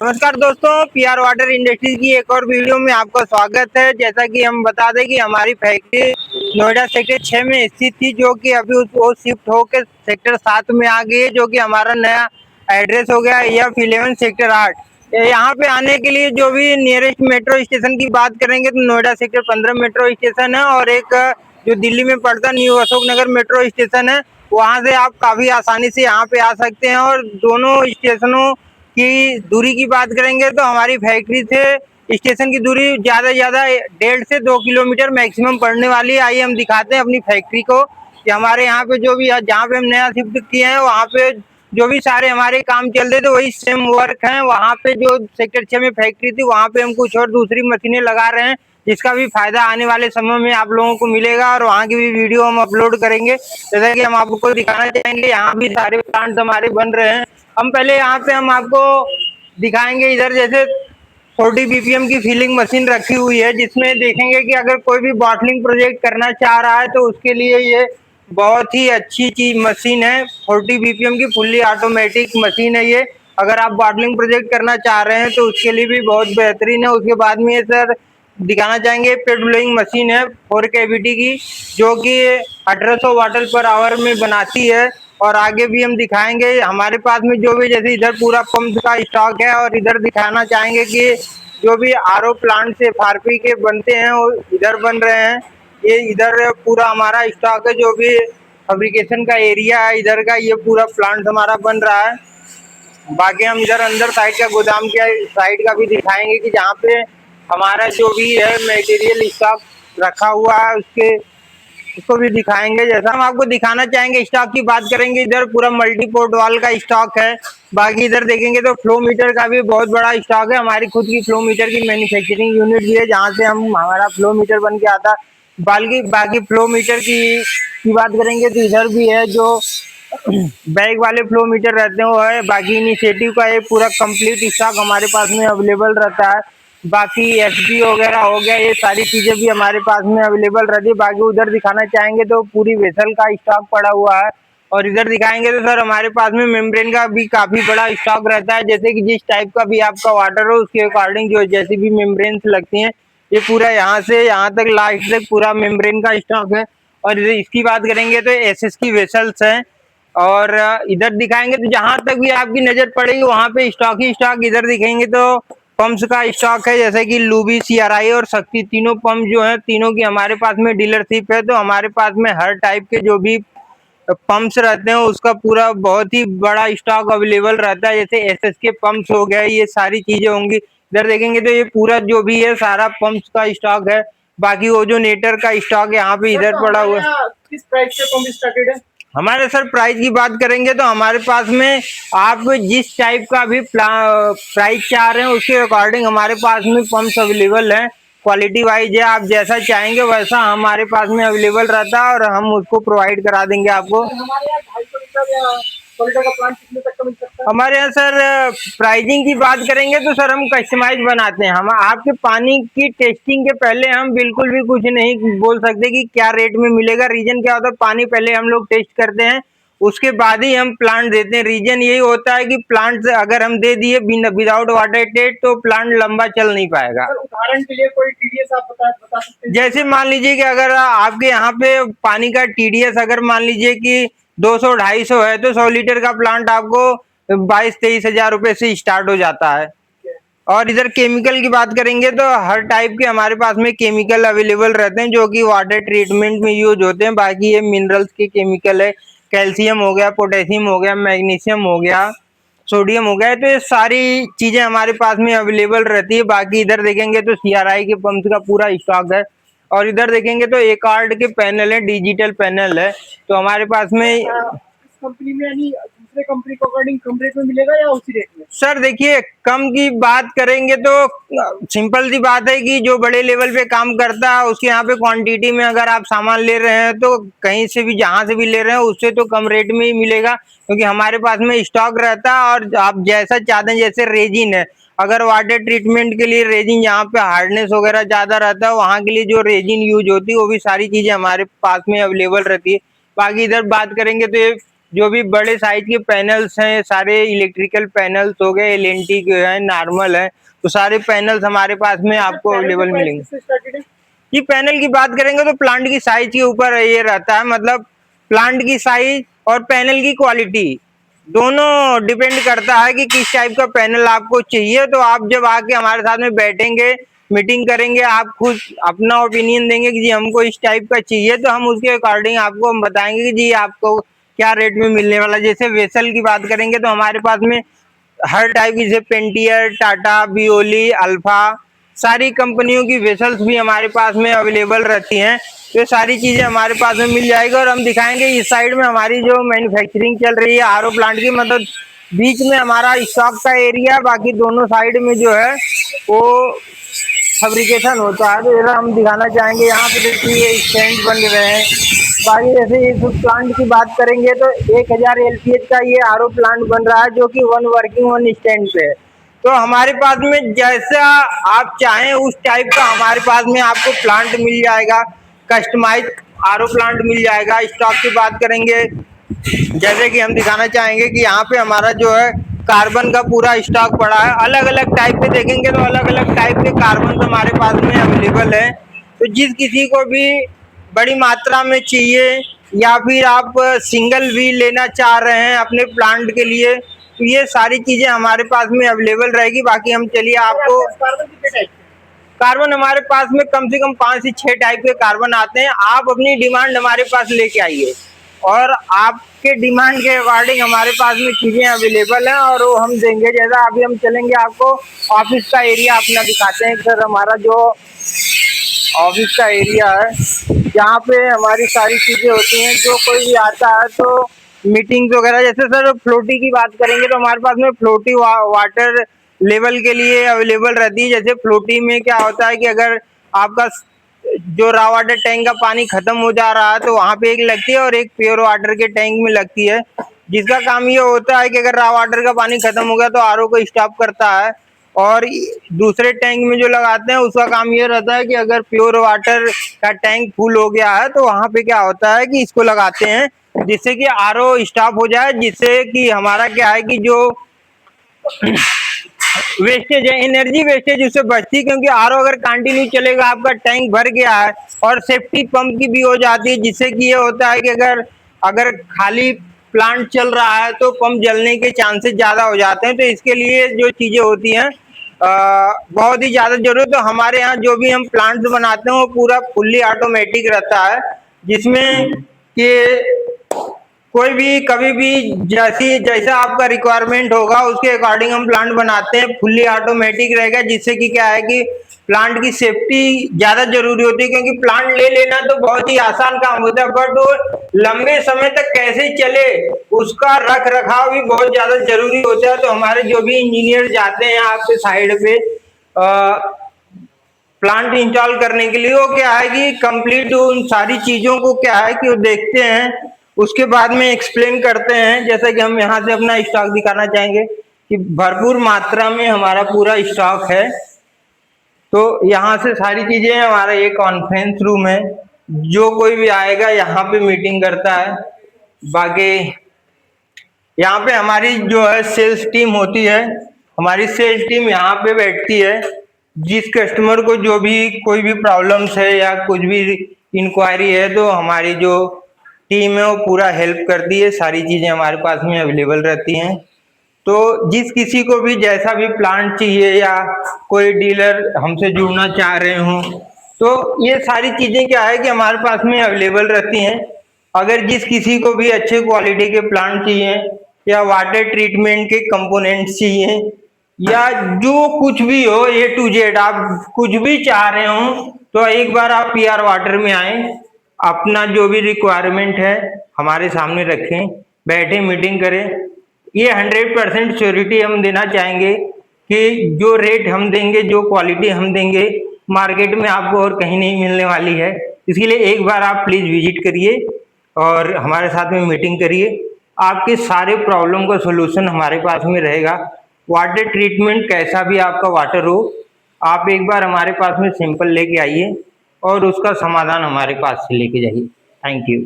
नमस्कार दोस्तों, PR water industries की एक और वीडियो में आपका स्वागत है। जैसा कि हम बता दें कि हमारी फैक्ट्री नोएडा सेक्टर 6 में स्थित थी, जो कि अभी वो शिफ्ट होकर सेक्टर 7 में आ गई है, जो कि हमारा नया एड्रेस हो गया F11 सेक्टर 8। यहाँ पे आने के लिए जो भी नियरेस्ट मेट्रो स्टेशन की बात करेंगे तो नोएडा सेक्टर 15 मेट्रो स्टेशन है, और एक जो दिल्ली में पड़ता new Ashok Nagar metro station है, वहाँ से आप काफ़ी आसानी से यहाँ पे आ सकते हैं। और दोनों स्टेशनों की दूरी की बात करेंगे तो हमारी फैक्ट्री से स्टेशन की दूरी ज़्यादा से ज़्यादा 1.5 से 2 किलोमीटर मैक्सिमम पड़ने वाली है। आइए हम दिखाते हैं अपनी फैक्ट्री को कि हमारे यहाँ पे जो भी जहाँ पे हम नया शिफ्ट किए हैं वहाँ पे जो भी सारे हमारे काम चल रहे थे वही सेम वर्क हैं। वहाँ पे जो सेक्टर 6 में फैक्ट्री थी वहाँ पे हम कुछ और दूसरी मशीनें लगा रहे हैं, जिसका भी फायदा आने वाले समय में आप लोगों को मिलेगा, और वहाँ की भी वीडियो हम अपलोड करेंगे। जैसा कि हम आपको दिखाना चाहेंगे, यहाँ भी सारे प्लांट्स हमारे बन रहे हैं। हम पहले यहाँ पे हम आपको दिखाएंगे, इधर जैसे 40 बीपीएम की फिलिंग मशीन रखी हुई है, जिसमें देखेंगे कि अगर कोई भी बॉटलिंग प्रोजेक्ट करना चाह रहा है तो उसके लिए ये बहुत ही अच्छी चीज मशीन है। 40 बीपीएम की फुल्ली ऑटोमेटिक मशीन है ये। अगर आप बॉटलिंग प्रोजेक्ट करना चाह रहे हैं तो उसके लिए भी बहुत बेहतरीन है। उसके बाद में ये सर दिखाना चाहेंगे पेट ब्लोइंग मशीन है 4 केवीटी की, जो कि 1800 वाटर पर आवर में बनाती है। और आगे भी हम दिखाएंगे हमारे पास में जो भी, जैसे इधर पूरा पंप का स्टॉक है, और इधर दिखाना चाहेंगे कि जो भी आरओ प्लांट से फारपी के बनते हैं वो इधर बन रहे हैं। ये इधर पूरा हमारा स्टॉक है, जो भी फैब्रिकेशन का एरिया है इधर का, ये पूरा प्लांट हमारा बन रहा है। बाकी हम इधर अंदर साइड का गोदाम के साइड का भी दिखाएंगे कि जहाँ पे हमारा जो भी है मटेरियल स्टॉक रखा हुआ है उसको भी दिखाएंगे। जैसा हम आपको दिखाना चाहेंगे, स्टॉक की बात करेंगे, इधर पूरा मल्टीपोर्ट वाल का स्टॉक है। बाकी इधर देखेंगे तो फ्लो मीटर का भी बहुत बड़ा स्टॉक है। हमारी खुद की फ्लो मीटर की मैन्युफैक्चरिंग यूनिट भी है, जहाँ से हम हमारा फ्लो मीटर बन के आता है। बाकी फ्लो मीटर की बात करेंगे तो इधर भी है, जो बैग वाले फ्लो मीटर रहते हैं वो है। बाकी इनिशिएटिव का एक पूरा कंप्लीट स्टॉक हमारे पास में अवेलेबल रहता है। बाकी एचडी वगैरह हो गया, ये सारी चीज़ें भी हमारे पास में अवेलेबल रहती है। बाकी उधर दिखाना चाहेंगे तो पूरी वेसल का स्टॉक पड़ा हुआ है। और इधर दिखाएंगे तो सर हमारे पास में मेम्ब्रेन का भी काफ़ी बड़ा स्टॉक रहता है। जैसे कि जिस टाइप का भी आपका वाटर हो उसके अकॉर्डिंग जो जैसी भी मेम्ब्रेन्स लगती हैं, ये पूरा यहाँ से यहाँ तक लास्ट तक पूरा मेम्ब्रेन का स्टॉक है। और इसकी बात करेंगे तो एसएस की वेसल्स हैं। और इधर दिखाएंगे तो जहां तक भी आपकी नजर पड़ेगी वहां पे स्टॉक ही स्टॉक। इधर दिखेंगे तो पंप्स का स्टॉक है, जैसे कि लूबी, सीआरआई और शक्ति, तीनों पंप जो है तीनों की हमारे पास में डीलरशिप है। तो हमारे पास में हर टाइप के जो भी पंप्स रहते हैं उसका पूरा बहुत ही बड़ा स्टॉक अवेलेबल रहता है। जैसे एसएस के पंप्स हो गए, ये सारी चीजें होंगी। इधर देखेंगे तो ये पूरा जो भी है सारा पंप्स का स्टॉक है। बाकी ओजोनेटर का स्टॉक यहाँ पे इधर पड़ा हुआ है। किस प्राइस से पंप स्टार्टेड है? हमारे सर प्राइस की बात करेंगे तो हमारे पास में आप जिस टाइप का भी प्राइस चाह रहे हैं उसके अकॉर्डिंग हमारे पास में पंप्स अवेलेबल हैं। क्वालिटी वाइज है, आप जैसा चाहेंगे वैसा हमारे पास में अवेलेबल रहता है, और हम उसको प्रोवाइड करा देंगे आपको। हमारे यहाँ 250 लीटर या 100 लीटर का प्लांट कितने तक का मिल सकता है? हमारे यहाँ सर प्राइजिंग की बात करेंगे तो सर हम कस्टमाइज बनाते हैं। हम आपके पानी की टेस्टिंग के पहले हम बिल्कुल भी कुछ नहीं बोल सकते कि क्या रेट में मिलेगा। रीजन क्या होता है, पानी पहले हम लोग टेस्ट करते हैं, उसके बाद ही हम प्लांट देते हैं। रीजन यही होता है कि प्लांट अगर हम दे दिए विदाउट वाटर टेस्ट तो प्लांट लंबा चल नहीं पाएगा। उदाहरण के लिए कोई टीडीएस आप बता सकते हैं? जैसे मान लीजिए कि अगर आपके यहाँ पे पानी का टीडीएस अगर मान लीजिए कि 200-250 है, तो 100 लीटर का प्लांट आपको 22-23 हजार रुपए से स्टार्ट हो जाता है। और इधर केमिकल की बात करेंगे तो हर टाइप के हमारे पास में केमिकल अवेलेबल रहते हैं, जो कि वाटर ट्रीटमेंट में यूज होते हैं। बाकी ये मिनरल्स के केमिकल है, कैल्शियम हो गया, पोटेशियम हो गया, मैग्नीशियम हो गया, सोडियम हो गया। तो ये सारी चीजें हमारे पास में अवेलेबल रहती है। बाकी इधर देखेंगे तो सीआरआई के पंप्स का पूरा स्टॉक है। और इधर देखेंगे तो एक कार्ड के पैनल है, डिजिटल पैनल है। तो हमारे पास में इस कंपनी में यानी दूसरे कंपनी को अकॉर्डिंग कम रेट में मिलेगा या उसी रेट में? सर देखिए, कम की बात करेंगे तो सिंपल सी बात है कि जो बड़े लेवल पे काम करता है उसके यहाँ पे क्वांटिटी में अगर आप सामान ले रहे हैं तो कहीं से भी जहां से भी ले रहे हैं उससे तो कम रेट में ही मिलेगा, क्योंकि हमारे पास में स्टॉक रहता है। और आप जैसा चाहते हैं, जैसे रेजिन है, अगर वाटर ट्रीटमेंट के लिए रेजिन यहाँ पे हार्डनेस वगैरह ज्यादा रहता है, वहाँ के लिए जो रेजिन यूज होती है वो भी सारी चीजें हमारे पास में अवेलेबल रहती है। बाकी इधर बात करेंगे तो ये जो भी बड़े साइज के पैनल्स हैं, सारे इलेक्ट्रिकल पैनल्स हो गए, एलएनटी के हैं, नॉर्मल है, तो सारे पैनल्स हमारे पास में आपको अवेलेबल मिलेंगे। ये पैनल की बात करेंगे तो प्लांट की साइज के ऊपर ये रहता है, मतलब प्लांट की साइज और पैनल की क्वालिटी दोनों डिपेंड करता है कि किस टाइप का पैनल आपको चाहिए। तो आप जब आके हमारे साथ में बैठेंगे, मीटिंग करेंगे, आप खुद अपना ओपिनियन देंगे कि जी हमको इस टाइप का चाहिए, तो हम उसके अकॉर्डिंग आपको हम बताएंगे कि जी आपको क्या रेट में मिलने वाला। जैसे वेसल की बात करेंगे तो हमारे पास में हर टाइप की, जैसे पेंटियर, टाटा, बियोली, अल्फा, सारी कंपनियों की वेसल्स भी हमारे पास में अवेलेबल रहती हैं। ये सारी चीजें हमारे पास में मिल जाएगी और हम दिखाएंगे इस साइड में हमारी जो मैन्युफैक्चरिंग चल रही है आरओ प्लांट की, मतलब बीच में हमारा स्टॉक का एरिया, बाकी दोनों साइड में जो है वो फैब्रिकेशन होता है। तो जरा हम दिखाना चाहेंगे, यहाँ पे देखिए स्टैंड बन रहे हैं। बाकी जैसे इस प्लांट की बात करेंगे तो 1000 LPH का ये आरओ प्लांट बन रहा है, जो कि 1 वर्किंग 1 स्टैंड पे है। तो हमारे पास में जैसा आप चाहें उस टाइप का हमारे पास में आपको प्लांट मिल जाएगा, कस्टमाइज आरओ प्लांट मिल जाएगा। स्टॉक की बात करेंगे, जैसे कि हम दिखाना चाहेंगे कि यहाँ पे हमारा जो है कार्बन का पूरा स्टॉक पड़ा है। अलग अलग टाइप के देखेंगे तो अलग अलग टाइप के कार्बन हमारे पास में अवेलेबल है। तो जिस किसी को भी बड़ी मात्रा में चाहिए या फिर आप सिंगल भी लेना चाह रहे हैं अपने प्लांट के लिए, तो ये सारी चीजें हमारे पास में अवेलेबल रहेगी। बाकी हम चलिए आपको कार्बन हमारे पास में कम से कम 5 से 6 टाइप के कार्बन आते हैं। आप अपनी डिमांड हमारे पास लेके आइए और आपके डिमांड के अकॉर्डिंग हमारे पास में चीजें अवेलेबल हैं और वो हम देंगे। जैसा अभी हम चलेंगे आपको ऑफिस का एरिया अपना दिखाते हैं। सर हमारा जो ऑफिस का एरिया है, जहाँ पे हमारी सारी चीजें होती हैं, जो कोई भी आता है तो मीटिंग्स वगैरह, जैसे सर फ्लोटी की बात करेंगे तो हमारे पास में फ्लोटी वाटर लेवल के लिए अवेलेबल रहती है। जैसे फ्लोटी में क्या होता है कि अगर आपका जो रॉ वाटर टैंक का पानी खत्म हो जा रहा है तो वहाँ पे एक लगती है और एक प्योर वाटर के टैंक में लगती है, जिसका काम ये होता है कि अगर रॉ वाटर का पानी खत्म हो गया तो आरओ को स्टॉप करता है। और दूसरे टैंक में जो लगाते हैं उसका काम ये रहता है कि अगर प्योर वाटर का टैंक फुल हो गया है तो वहाँ पे क्या होता है कि इसको लगाते हैं जिससे कि आरओ स्टॉप हो जाए, जिससे कि हमारा क्या है कि जो वेस्टेज है, एनर्जी वेस्टेज उससे बचती है। क्योंकि आरओ अगर कंटिन्यू चलेगा, आपका टैंक भर गया है और सेफ्टी पंप की भी हो जाती है, जिससे कि ये होता है कि अगर खाली प्लांट चल रहा है तो पंप जलने के चांसेस ज्यादा हो जाते हैं। तो इसके लिए जो चीजें होती हैं बहुत ही ज्यादा जरूरत। तो हमारे यहाँ जो भी हम प्लांट्स बनाते हैं वो पूरा फुल्ली ऑटोमेटिक रहता है, जिसमें कि कोई भी कभी भी जैसा आपका रिक्वायरमेंट होगा उसके अकॉर्डिंग हम प्लांट बनाते हैं। फुल्ली ऑटोमेटिक रहेगा, जिससे कि क्या है कि प्लांट की सेफ्टी ज्यादा जरूरी होती है। क्योंकि प्लांट ले लेना तो बहुत ही आसान काम होता है, बट वो लंबे समय तक कैसे चले उसका रख रखाव भी बहुत ज्यादा जरूरी होता है। तो हमारे जो भी इंजीनियर जाते हैं आपके साइड पे प्लांट इंस्टॉल करने के लिए, वो क्या है कि कंप्लीट उन सारी चीजों को क्या है कि वो देखते हैं, उसके बाद में एक्सप्लेन करते हैं। जैसा कि हम यहाँ से अपना स्टॉक दिखाना चाहेंगे कि भरपूर मात्रा में हमारा पूरा स्टॉक है। तो यहाँ से सारी चीजें, हमारा ये कॉन्फ्रेंस रूम है, जो कोई भी आएगा यहाँ पे मीटिंग करता है। बाकी यहाँ पे हमारी जो है सेल्स टीम होती है, हमारी सेल्स टीम यहाँ पे बैठती है। जिस कस्टमर को जो भी कोई भी प्रॉब्लम्स है या कुछ भी इंक्वायरी है तो हमारी जो टीम है वो पूरा हेल्प करती है। सारी चीजें हमारे पास में अवेलेबल रहती हैं। तो जिस किसी को भी जैसा भी प्लांट चाहिए या कोई डीलर हमसे जुड़ना चाह रहे हो तो ये सारी चीजें क्या है कि हमारे पास में अवेलेबल रहती हैं। अगर जिस किसी को भी अच्छे क्वालिटी के प्लांट चाहिए या वाटर ट्रीटमेंट के कंपोनेंट्स चाहिए या जो कुछ भी हो A to Z, आप कुछ भी चाह रहे हो तो एक बार आप PR वाटर में आए, अपना जो भी रिक्वायरमेंट है हमारे सामने रखें, बैठे मीटिंग करें। ये 100% श्योरिटी हम देना चाहेंगे कि जो रेट हम देंगे, जो क्वालिटी हम देंगे, मार्केट में आपको और कहीं नहीं मिलने वाली है। इसके लिए एक बार आप प्लीज विजिट करिए और हमारे साथ में मीटिंग करिए। आपके सारे प्रॉब्लम का सोल्यूशन हमारे पास में रहेगा। वाटर ट्रीटमेंट कैसा भी आपका वाटर हो, आप एक बार हमारे पास में सैंपल लेके आइए और उसका समाधान हमारे पास से लेके जाइए। Thank you.